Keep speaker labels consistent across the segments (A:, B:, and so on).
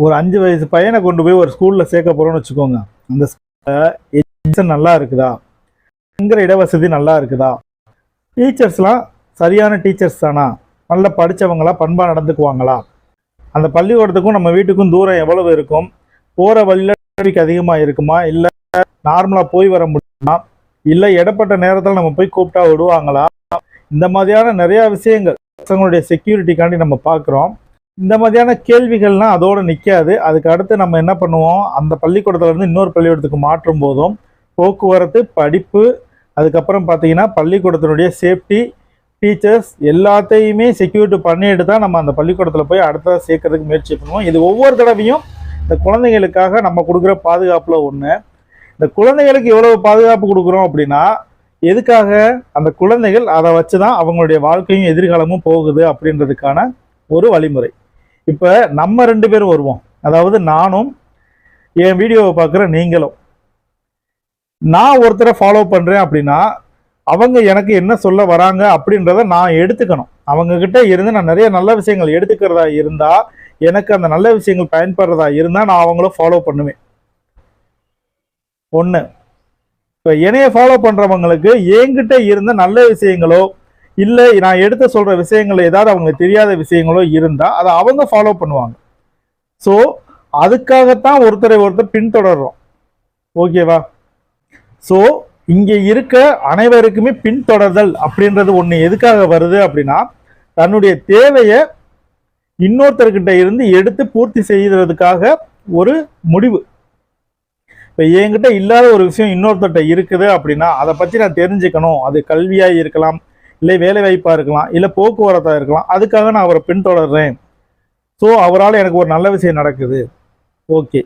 A: ஒரு 5 வயசு பையனை கொண்டு போய் ஒரு ஸ்கூல்ல சேர்க்க போறோம்னு வச்சுக்கோங்க. அந்த எஜுகேஷன் நல்லா இருக்குதா, தங்குற இடவசதி நல்லா இருக்குதா, டீச்சர்ஸ்லாம் சரியான டீச்சர்ஸ் தானா, நல்லா படித்தவங்களா, பண்பாக நடந்துக்குவாங்களா, அந்த பள்ளிக்கூடத்துக்கும் நம்ம வீட்டுக்கும் தூரம் எவ்வளவு இருக்கும், போகிற வழியில் டிராஃபிக் அதிகமாக இருக்குமா, இல்லை நார்மலாக போய் வர முடியுமா, இல்லை இடப்பட்ட நேரத்தில் நம்ம போய் கூப்பிட்டா விடுவாங்களா, இந்த மாதிரியான நிறையா விஷயங்கள் பசங்களுடைய செக்யூரிட்டிக்காண்டி நம்ம பார்க்குறோம். இந்த மாதிரியான கேள்விகள்லாம் அதோடு நிற்காது. அதுக்கு அடுத்து நம்ம என்ன பண்ணுவோம், அந்த பள்ளிக்கூடத்துலேருந்து இன்னொரு பள்ளிக்கூடத்துக்கு மாற்றும் போதும் போக்குவரத்து, படிப்பு, அதுக்கப்புறம் பார்த்தீங்கன்னா பள்ளிக்கூடத்தினுடைய சேஃப்டி, டீச்சர்ஸ் எல்லாத்தையுமே செக்யூரிட்டி பண்ணிட்டு தான் நம்ம அந்த பள்ளிக்கூடத்தில் போய் அடுத்ததாக சேர்க்கறதுக்கு முயற்சி பண்ணுவோம். இது ஒவ்வொரு தடவையும் இந்த குழந்தைகளுக்காக நம்ம கொடுக்குற பாதுகாப்பில் ஒன்று. இந்த குழந்தைகளுக்கு எவ்வளவு பாதுகாப்பு கொடுக்குறோம் அப்படின்னா, எதுக்காக, அந்த குழந்தைகள் அதை வச்சு தான் அவங்களுடைய வாழ்க்கையும் எதிர்காலமும் போகுது அப்படின்றதுக்கான ஒரு வழிமுறை. இப்போ நம்ம 2 பேரும் வருவோம். அதாவது நானும் என் வீடியோவை பார்க்குற நீங்களும். நான் ஒருத்தரை ஃபாலோ பண்ணுறேன் அப்படின்னா அவங்க எனக்கு என்ன சொல்ல வராங்க அப்படின்றத நான் எடுத்துக்கணும். அவங்கக்கிட்ட இருந்து நான் நிறைய நல்ல விஷயங்கள் எடுத்துக்கிறதா இருந்தால், எனக்கு அந்த நல்ல விஷயங்கள் பயன்படுறதா இருந்தால் நான் அவங்கள ஃபாலோ பண்ணுவேன். ஒன்று. இப்போ என்னைய ஃபாலோ பண்ணுறவங்களுக்கு என்கிட்ட இருந்த நல்ல விஷயங்களோ, இல்லை நான் எடுத்து சொல்கிற விஷயங்கள் ஏதாவது அவங்களுக்கு தெரியாத விஷயங்களோ இருந்தால் அதை அவங்க ஃபாலோ பண்ணுவாங்க. ஸோ அதுக்காகத்தான் ஒருத்தரை ஒருத்தர் பின்தொடர்றோம். ஓகேவா? ஸோ இங்கே இருக்க அனைவருக்குமே பின்தொடர்தல் அப்படின்றது ஒன்று எதுக்காக வருது அப்படின்னா, தன்னுடைய தேவையை இன்னொருத்தர்கிட்ட இருந்து எடுத்து பூர்த்தி செய்கிறதுக்காக ஒரு முடிவு. இப்போ என்கிட்ட இல்லாத ஒரு விஷயம் இன்னொருத்தர்கிட்ட இருக்குது அப்படின்னா அதை பற்றி நான் தெரிஞ்சுக்கணும். அது கல்வியாக இருக்கலாம், இல்லை வேலை வாய்ப்பாக இருக்கலாம், இல்லை போக்குவரத்தாக இருக்கலாம். அதுக்காக நான் அவரை பின்தொடர்றேன். ஸோ அவரால் எனக்கு ஒரு நல்ல விஷயம் நடக்குது. ஓகே.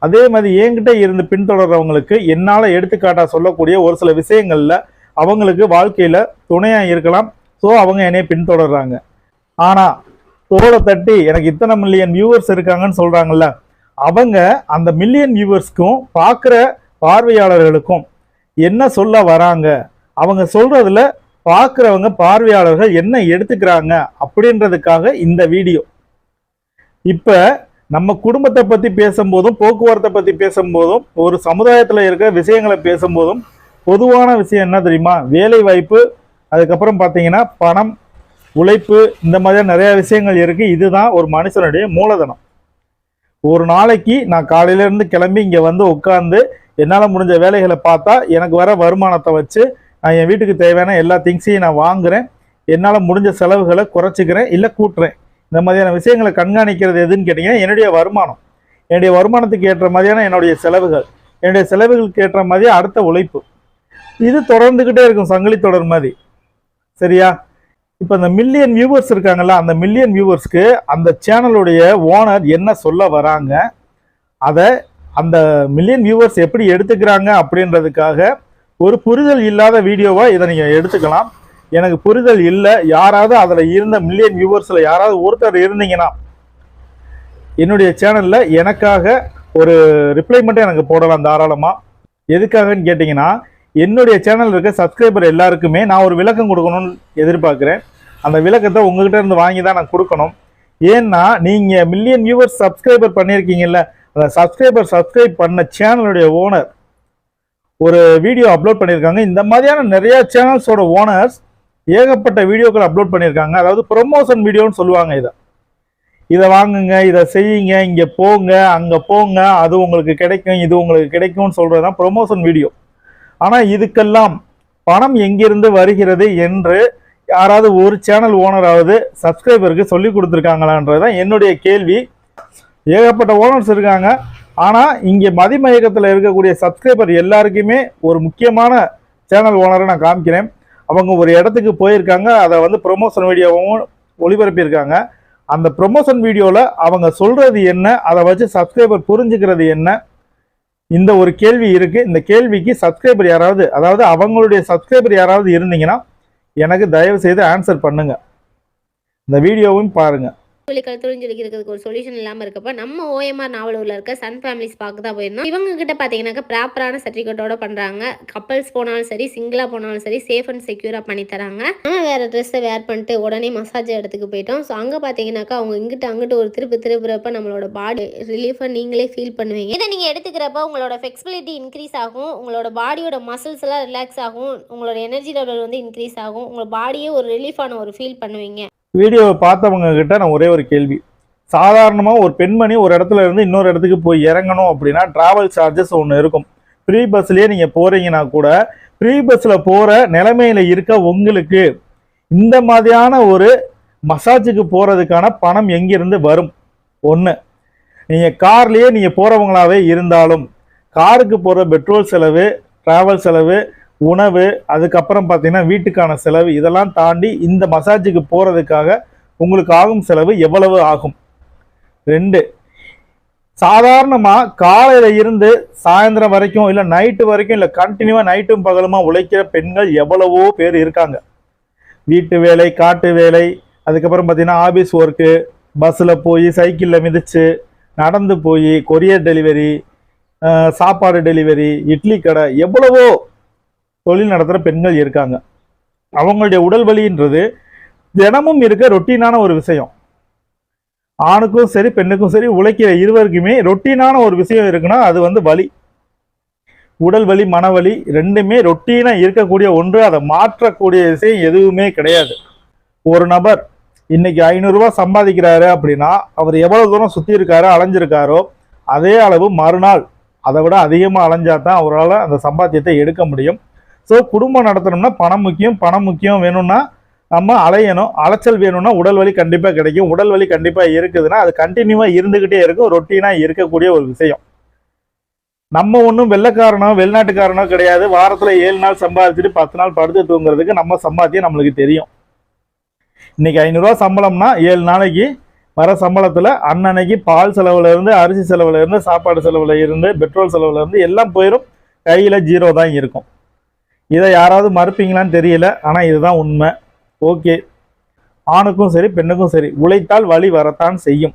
A: அதே மாதிரி என்கிட்ட இருந்து பின்தொடர்றவங்களுக்கு என்னால் எடுத்துக்காட்டாக சொல்லக்கூடிய ஒரு சில விஷயங்களில் அவங்களுக்கு வாழ்க்கையில் துணையாக இருக்கலாம். ஸோ அவங்க என்னைய பின்தொடர்றாங்க. ஆனால் தோளை தட்டி எனக்கு இத்தனை மில்லியன் வியூவர்ஸ் இருக்காங்கன்னு சொல்கிறாங்கல்ல, அவங்க அந்த மில்லியன் வியூவர்ஸ்க்கும் பார்க்குற பார்வையாளர்களுக்கும் என்ன சொல்ல வராங்க, அவங்க சொல்கிறதுல பார்க்குறவங்க பார்வையாளர்கள் என்ன எடுத்துக்கிறாங்க அப்படின்றதுக்காக இந்த வீடியோ. இப்போ நம்ம குடும்பத்தை பற்றி பேசும்போதும், போக்குவரத்தை பற்றி பேசும்போதும், ஒரு சமுதாயத்தில் இருக்கிற விஷயங்களை பேசும்போதும் பொதுவான விஷயம் என்ன தெரியுமா, வேலை வாய்ப்பு, அதுக்கப்புறம் பார்த்தீங்கன்னா பணம், உழைப்பு, இந்த மாதிரி நிறைய விஷயங்கள் இருக்குது. இதுதான் ஒரு மனுஷனுடைய மூலதனம். ஒரு நாளைக்கு நான் காலையிலேருந்து கிளம்பி இங்கே வந்து உட்காந்து என்னால் முடிஞ்ச வேலைகளை பார்த்தா எனக்கு வர வருமானத்தை வச்சு நான் என் வீட்டுக்கு தேவையான எல்லா திங்ஸையும் நான் வாங்குகிறேன். என்னால் முடிஞ்ச செலவுகளை குறைச்சிக்கிறேன், இல்லை கூட்டுறேன். இந்த மாதிரியான விஷயங்களை கண்காணிக்கிறது எதுன்னு கேட்டிங்கன்னா என்னுடைய வருமானம். என்னுடைய வருமானத்துக்கு ஏற்ற மாதிரியான என்னுடைய செலவுகள், என்னுடைய செலவுகளுக்கு ஏற்ற மாதிரி அடுத்த உழைப்பு, இது தொடர்ந்துக்கிட்டே இருக்கும், சங்கிலி தொடர் மாதிரி. சரியா? இப்போ இந்த மில்லியன் வியூவர்ஸ் இருக்காங்கல்ல, அந்த மில்லியன் வியூவர்ஸ்க்கு அந்த சேனலுடைய ஓனர் என்ன சொல்ல வராங்க, அதை அந்த மில்லியன் வியூவர்ஸ் எப்படி எடுத்துக்கிறாங்க அப்படின்றதுக்காக ஒரு புரிதல் இல்லாத வீடியோவாக இதை நீங்கள் எடுத்துக்கலாம். எனக்கு புரிதல் இல்லை, யாராவது அதில் இருந்த மில்லியன் வியூவர்ஸில் யாராவது ஒருத்தர் இருந்தீங்கன்னா என்னுடைய சேனலில் எனக்காக ஒரு ரிப்ளை மட்டும் எனக்கு போடலாம் தாராளமாக. எதுக்காகன்னு கேட்டிங்கன்னா, என்னுடைய சேனல் இருக்க சப்ஸ்கிரைபர் எல்லாருக்குமே நான் ஒரு விளக்கம் கொடுக்கணும்னு எதிர்பார்க்குறேன். அந்த விளக்கத்தை உங்கள்கிட்ட இருந்து வாங்கி தான் நான் கொடுக்கணும். ஏன்னா நீங்கள் மில்லியன் வியூவர்ஸ் சப்ஸ்கிரைபர் பண்ணியிருக்கீங்கல்ல, அந்த சப்ஸ்கிரைப் பண்ண சேனலுடைய ஓனர் ஒரு வீடியோ அப்லோட் பண்ணியிருக்காங்க. இந்த மாதிரியான நிறையா சேனல்ஸோட ஓனர்ஸ் ஏகப்பட்ட வீடியோக்கள் அப்லோட் பண்ணியிருக்காங்க. அதாவது ப்ரொமோஷன் வீடியோன்னு சொல்லுவாங்க. இதை வாங்குங்க, இதை செய்யுங்க, இங்கே போங்க, அங்கே போங்க, அது உங்களுக்கு கிடைக்கும், இது உங்களுக்கு கிடைக்கும்னு சொல்கிறது தான் ப்ரொமோஷன் வீடியோ. ஆனால் இதுக்கெல்லாம் பணம் எங்கிருந்து வருகிறது என்று யாராவது ஒரு சேனல் ஓனராவது சப்ஸ்கிரைபருக்கு சொல்லி கொடுத்துருக்காங்களான்றது தான் என்னுடைய கேள்வி. ஏகப்பட்ட ஓனர்ஸ் இருக்காங்க. ஆனால் இங்கே மதிமயக்கத்தில் இருக்கக்கூடிய சப்ஸ்கிரைபர் எல்லாருக்குமே ஒரு முக்கியமான சேனல் ஓனரை நான் காமிக்கிறேன். அவங்க ஒரு இடத்துக்கு போயிருக்காங்க, அதை வந்து ப்ரொமோஷன் வீடியோவும் ஒளிபரப்பியிருக்காங்க. அந்த ப்ரொமோஷன் வீடியோவில் அவங்க சொல்கிறது என்ன, அதை வச்சு சப்ஸ்கிரைபர் புரிஞ்சுக்கிறது என்ன, இந்த ஒரு கேள்வி இருக்குது. இந்த கேள்விக்கு சப்ஸ்கிரைபர் யாராவது, அதாவது அவங்களுடைய சப்ஸ்கிரைபர் யாராவது இருந்தீங்கன்னா எனக்கு தயவு செய்து ஆன்சர் பண்ணுங்கள். இந்த வீடியோவும் பாருங்கள்.
B: கழுத்தொழிஞ்சிருக்கிறதுக்கு ஒரு சொல்யூஷன் இல்லாமல் இருக்கப்ப நம்ம OMR நாவலூரில் இருக்க சன் ஃபேமிலிஸ் பார்க்க தான் போயிருந்தோம். இவங்க கிட்ட பார்த்தீங்கன்னாக்கா ப்ராப்பரான சர்டிஃபிகேட்டோட பண்ணுறாங்க. கப்பல்ஸ் போனாலும் சரி, சிங்கிளாக போனாலும் சரி, சேஃப் அண்ட் செக்யூராக பண்ணி தராங்க. நம்ம வேறு ட்ரெஸ்ஸை வேர் பண்ணிட்டு உடனே மசாஜ் இடத்துக்கு போயிட்டோம். ஸோ அங்கே பார்த்தீங்கன்னாக்கா அவங்க அங்கிட்டு ஒரு திருப்புறப்ப நம்மளோட பாடி ரிலீஃபாக நீங்களே ஃபீல் பண்ணுவீங்க. இதை நீங்கள் எடுத்துக்கிறப்ப உங்களோட ஃப்ளெக்சிபிலிட்டி இன்க்ரீஸ் ஆகும், உங்களோட பாடியோட மசில்ஸ் எல்லாம் ரிலாக்ஸ் ஆகும், உங்களோட எனர்ஜி லெவல் வந்து இன்க்ரீஸ் ஆகும், உங்களோட பாடியே ஒரு ரிலீஃபான ஒரு ஃபீல் பண்ணுவீங்க.
A: வீடியோவை பார்த்தவங்க கிட்ட நான் ஒரே ஒரு கேள்வி. சாதாரணமாக ஒரு பெண்மணி ஒரு இடத்துல இருந்து இன்னொரு இடத்துக்கு போய் இறங்கணும் அப்படின்னா டிராவல் சார்ஜஸ் ஒன்று இருக்கும். ஃப்ரீ பஸ்லேயே நீங்கள் போகிறீங்கன்னா கூட ஃப்ரீ பஸ்ஸில் போகிற நிலைமையில் இருக்க உங்களுக்கு இந்த மாதிரியான ஒரு மசாஜுக்கு போகிறதுக்கான பணம் எங்கிருந்து வரும்? ஒன்று, நீங்கள் கார்லேயே நீங்கள் போகிறவங்களாவே இருந்தாலும் காருக்கு போகிற பெட்ரோல் செலவு, டிராவல் செலவு, உணவு, அதுக்கப்புறம் பார்த்தீங்கன்னா வீட்டுக்கான செலவு, இதெல்லாம் தாண்டி இந்த மசாஜுக்கு போகிறதுக்காக உங்களுக்கு ஆகும் செலவு எவ்வளவு ஆகும்? 2, சாதாரணமாக காலையில் இருந்து சாயந்தரம் வரைக்கும் இல்லை நைட்டு வரைக்கும் இல்லை கண்டினியூவாக நைட்டும் பகலுமா உழைக்கிற பெண்கள் எவ்வளவோ பேர் இருக்காங்க. வீட்டு வேலை, காட்டு வேலை, அதுக்கப்புறம் பார்த்தீங்கன்னா ஆஃபீஸ் ஒர்க்கு, பஸ்ஸில் போய் சைக்கிளில் மிதித்து நடந்து போய் கொரியர் டெலிவரி, சாப்பாடு டெலிவரி, இட்லி கடை, எவ்வளவோ தொழில் நடத்துகிற பெண்கள் இருக்காங்க. அவங்களுடைய உடல் வலின்றது தினமும் இருக்க ரொட்டீனான ஒரு விஷயம். ஆணுக்கும் சரி பெண்ணுக்கும் சரி உழைக்கிற இருவருக்குமே ரொட்டீனான ஒரு விஷயம் இருக்குன்னா அது வந்து வலி. உடல் வலி, மனவலி ரெண்டுமே ரொட்டீனாக இருக்கக்கூடிய ஒன்று. அதை மாற்றக்கூடிய விஷயம் எதுவுமே கிடையாது. ஒரு நபர் இன்னைக்கு 500 ரூபாய் சம்பாதிக்கிறாரு அப்படின்னா அவர் எவ்வளவு தூரம் சுற்றி இருக்காரோ அலைஞ்சிருக்காரோ அதே அளவு மறுநாள் அதை விட அதிகமாக அலைஞ்சாதான் அவரால் அந்த சம்பாத்தியத்தை எடுக்க முடியும். ஸோ குடும்பம் நடத்தணும்னா பணம் முக்கியம். பணம் முக்கியம் வேணும்னா நம்ம அலையணும். அலைச்சல் வேணும்னா உடல் வலி கண்டிப்பாக கிடைக்கும். உடல் வலி கண்டிப்பாக இருக்குதுன்னா அது கண்டினியூவாக இருந்துக்கிட்டே இருக்கும். ரொட்டீனாக இருக்கக்கூடிய ஒரு விஷயம். நம்ம ஒன்றும் வெள்ளைக்காரனோ வெளிநாட்டுக்காரனோ கிடையாது. வாரத்தில் 7 நாள் சம்பாதிச்சுட்டு 10 நாள் படுத்து தூங்குறதுக்கு நம்ம சம்பாத்தியம் நம்மளுக்கு தெரியும். இன்னைக்கு 500 ரூபா சம்பளம்னா 7 நாளைக்கு வர சம்பளத்தில் அன்னன்னைக்கு பால் செலவுல இருந்து, அரிசி செலவுல இருந்து, சாப்பாடு செலவுல இருந்து, பெட்ரோல் செலவுல இருந்து எல்லாம் போயிடும். கையில் 0 தான் இருக்கும். இதை யாராவது மறுப்பீங்களான்னு தெரியல, ஆனால் இதுதான் உண்மை. ஓகே, ஆணுக்கும் சரி பெண்ணுக்கும் சரி உழைத்தால் வலி வரத்தான் செய்யும்.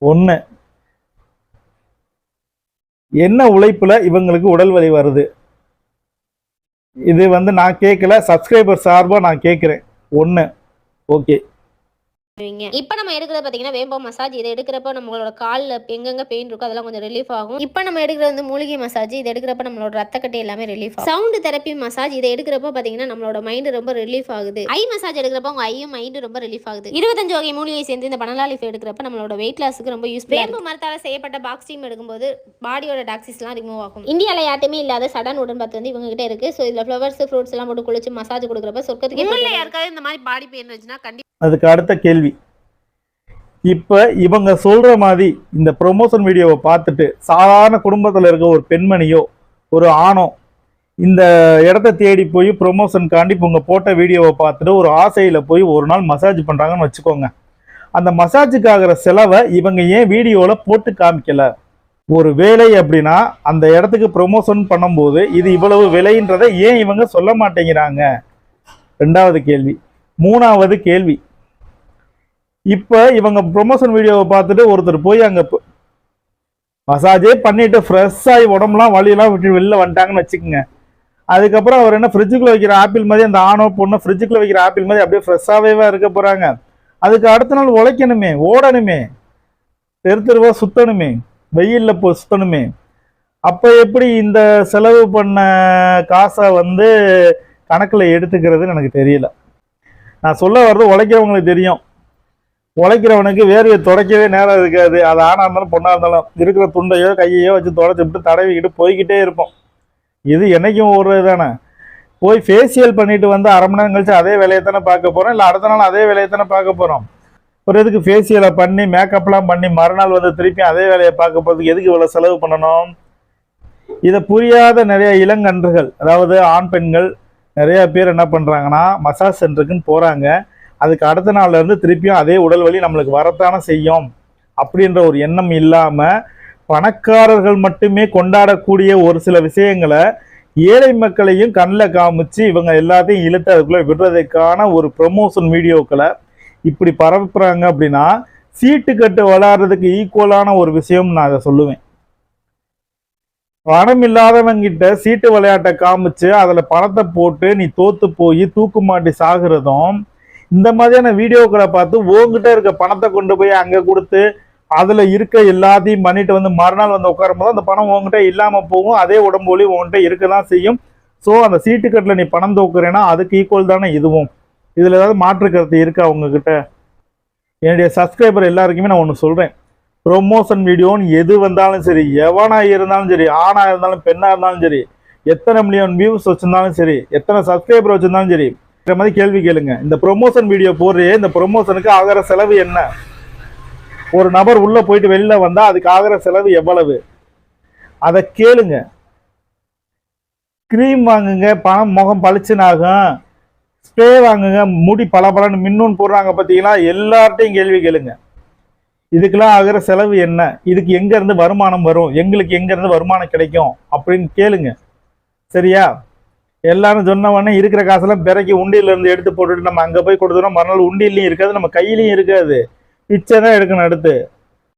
A: ஒன்று, என்ன உழைப்புல இவங்களுக்கு உடல் வலி வருது? இது வந்து நான் கேட்கல, சப்ஸ்கிரைபர் சார்பாக நான் கேட்குறேன். ஒன்று, ஓகே.
B: இப்போ நம்ம எடுக்கிறது பார்த்தீங்கன்னா வேம்போ மசாஜ். இதை எடுக்கிறப்ப நம்மளோட காலில் எங்கெங்க பெயின் இருக்கோ அதெல்லாம் கொஞ்சம் ரிலீஃப் ஆகும். இப்போ நம்ம எடுக்கிறது வந்து மூலிகை மசாஜ். இதை எடுக்கிறப்ப நம்மளோட ரத்தக்கட்டை எல்லாமே ரிலீஃப் ஆகும். Sound therapy massage. இதை எடுக்கிறப்ப பார்த்தீங்கன்னா நம்மளோட மைண்டு ரொம்ப ரிலீஃப் ஆகுது. ஐ மசாஜ் எடுக்கிறப்ப உங்க ஐயும் மைண்டு ரொம்ப ரிலீஃப் ஆகுது. 25 வகை மூலிகை சேர்ந்து இந்த பனலா லீஃப் எடுக்கிறப்ப நம்மளோட வெயிட் லாஸுக்கு ரொம்ப யூஸ். வேம்பு மரத்தால் செய்யப்பட்ட பாக்ஸ் டீம் எடுக்கும்போது பாடியோட டாக்ஸிஸ்லாம் ரிமூவ் ஆகும். இந்தியாவில் யாருமே இல்லாத சடன் உடன்பாத்து வந்து இவங்க கிட்ட இருக்கு. ஸோ இதில் ஃப்ளவர்ஸ், ஃப்ரூட்ஸ் எல்லாம் போட்டு குளிச்சு மசாஜ் கொடுக்குறப்ப சொர்க்கத்துக்கு யாருக்காவது இந்த மாதிரி பாடி பெயின் இருந்துச்சுன்னா கண்டிப்பாக.
A: அதுக்கு அடுத்த கேள்வி, இப்போ இவங்க சொல்ற மாதிரி இந்த ப்ரொமோஷன் வீடியோவை பார்த்துட்டு சாதாரண குடும்பத்தில் இருக்க ஒரு பெண்மணியோ ஒரு ஆணோ இந்த இடத்த தேடி போய் ப்ரொமோஷனுக்காண்டி இவங்க போட்ட வீடியோவை பார்த்துட்டு ஒரு ஆசையில் போய் ஒரு நாள் மசாஜ் பண்ணுறாங்கன்னு வச்சுக்கோங்க. அந்த மசாஜுக்கு ஆகிற செலவை இவங்க ஏன் வீடியோவில் போட்டு காமிக்கல? ஒரு வேலை அப்படின்னா அந்த இடத்துக்கு ப்ரொமோஷன் பண்ணும்போது இது இவ்வளவு விலைன்றதை ஏன் இவங்க சொல்ல மாட்டேங்கிறாங்க? 2வது கேள்வி. 3வது கேள்வி, இப்போ இவங்க ப்ரொமோஷன் வீடியோவை பார்த்துட்டு ஒருத்தர் போய் அங்கே மசாஜே பண்ணிட்டு ஃப்ரெஷ் ஆகி உடம்புலாம் வலியெல்லாம் விட்டு வெளில வந்துட்டாங்கன்னு வச்சுக்கோங்க. அதுக்கப்புறம் அவர் என்ன ஃப்ரிட்ஜுக்குள்ள வைக்கிற ஆப்பிள் மாதிரி அந்த ஆணோ பொண்ணு ஃப்ரிட்ஜுக்குள்ள வைக்கிற ஆப்பிள் மாதிரி அப்படியே ஃப்ரெஷ்ஷாகவே இருக்க போகிறாங்க. அதுக்கு அடுத்த நாள் உழைக்கணுமே, ஓடணுமே, தெருவா சுத்தணுமே, வெயிலில் போ சுத்தணுமே. அப்போ எப்படி இந்த செலவு பண்ண காசை வந்து கணக்கில் எடுத்துக்கிறதுன்னு எனக்கு தெரியல. நான் சொல்ல வர்றது உழைக்கிறவங்களுக்கு தெரியும். உழைக்கிறவனுக்கு வேர்வையை துடைக்கவே நேரம் இருக்காது. அது ஆணாக இருந்தாலும் பொண்ணாக இருந்தாலும் இருக்கிற துண்டையோ கையையோ வச்சு துடைச்சி விட்டு தடவிக்கிட்டு போய்கிட்டே இருப்போம். இது என்னைக்கும் ஓடுறது தானே. போய் ஃபேஷியல் பண்ணிட்டு வந்து 1/2 மணி நேரம் கழிச்சு அதே வேலையை தானே பார்க்க போகிறோம், இல்லை அடுத்த நாள் அதே வேலையை தானே பார்க்க போகிறோம். ஒரு எதுக்கு ஃபேஷியலை பண்ணி மேக்கப்லாம் பண்ணி மறுநாள் வந்து திருப்பி அதே வேலையை பார்க்க போகிறதுக்கு எதுக்கு இவ்வளோ செலவு பண்ணணும்? இதை புரியாத நிறைய இளங்கன்றுகள், அதாவது ஆண் பெண்கள் நிறைய பேர் என்ன பண்ணுறாங்கன்னா மசாஜ் சென்டருக்குன்னு போகிறாங்க. அதுக்கு அடுத்த நாள்ல இருந்து திருப்பியும் அதே உடல் வலி நம்மளுக்கு வரத்தானே செய்யும் அப்படின்ற ஒரு எண்ணம் இல்லாமல் பணக்காரர்கள் மட்டுமே கொண்டாடக்கூடிய ஒரு சில விஷயங்களை ஏழை மக்களையும் கண்ணில் காமிச்சு இவங்க எல்லாத்தையும் இழுத்து அதுக்குள்ளே விடுறதுக்கான ஒரு ப்ரொமோஷன் வீடியோக்களை இப்படி பரப்புறாங்க அப்படின்னா சீட்டு கட்டு விளையாடுறதுக்கு ஈக்குவலான ஒரு விஷயம் நான் அதை சொல்லுவேன். பணம் இல்லாதவங்கிட்ட சீட்டு விளையாட்டை காமிச்சு அதுல பணத்தை போட்டு நீ தோத்து போய் தூக்கு மாட்டி சாகுறதும், இந்த மாதிரியான வீடியோக்களை பார்த்து உங்ககிட்ட இருக்க பணத்தை கொண்டு போய் அங்க கொடுத்து அதுல இருக்க எல்லாத்தையும் பண்ணிட்டு வந்து மறுநாள் வந்து உட்காரும் போது அந்த பணம் உங்ககிட்ட இல்லாம போகும். அதே உடம்பு ஒளி உங்ககிட்ட இருக்கதான் செய்யும். ஸோ அந்த சீட்டு கட்டுல நீ பணம் தூக்குறேன்னா அதுக்கு ஈக்குவல் தானே இதுவும். இதுல ஏதாவது மாற்று கருத்து இருக்கா உங்ககிட்ட? என்னுடைய சப்ஸ்கிரைபர் எல்லாருக்குமே நான் ஒன்று சொல்றேன், ப்ரொமோஷன் வீடியோன்னு எது வந்தாலும் சரி, எவனா இருந்தாலும் சரி, ஆணா இருந்தாலும் பெண்ணா இருந்தாலும் சரி, எத்தனை மில்லியன் வியூஸ் வச்சிருந்தாலும் சரி, எத்தனை சப்ஸ்கிரைபர் வச்சிருந்தாலும் சரி, இந்த மாதிரி கேள்வி கேளுங்க. இந்த ப்ரொமோஷன் வீடியோ போடுறே, இந்த ப்ரொமோஷனுக்கு ஆகிற செலவு என்ன? ஒரு நபர் உள்ள போயிட்டு வெளியில வந்தா அதுக்கு ஆகிற செலவு எவ்வளவு? அதை கேளுங்க. கிரீம் வாங்குங்க, பணம் முகம் பளிச்சுன்னு ஆகும். ஸ்ப்ரே வாங்குங்க, முடி பளபளன்னு மின்னுன்னு போடுறாங்க பார்த்தீங்களா? எல்லார்ட்டையும் கேள்வி கேளுங்க. இதுக்கெல்லாம் ஆகிற செலவு என்ன? இதுக்கு எங்க இருந்து வருமானம் வரும்? எங்களுக்கு எங்க இருந்து வருமானம் கிடைக்கும் அப்படின்னு கேளுங்க. சரியா? எல்லாரும் சொன்ன உடனே இருக்கிற காசெல்லாம் பிறக்கி உண்டியில இருந்து எடுத்து போட்டுட்டு நம்ம அங்க போய் கொடுத்துறோம். மறுநாள் உண்டியிலையும் இருக்காது, நம்ம கையிலையும் இருக்காது, பிச்சை தான் எடுக்கணும். அடுத்து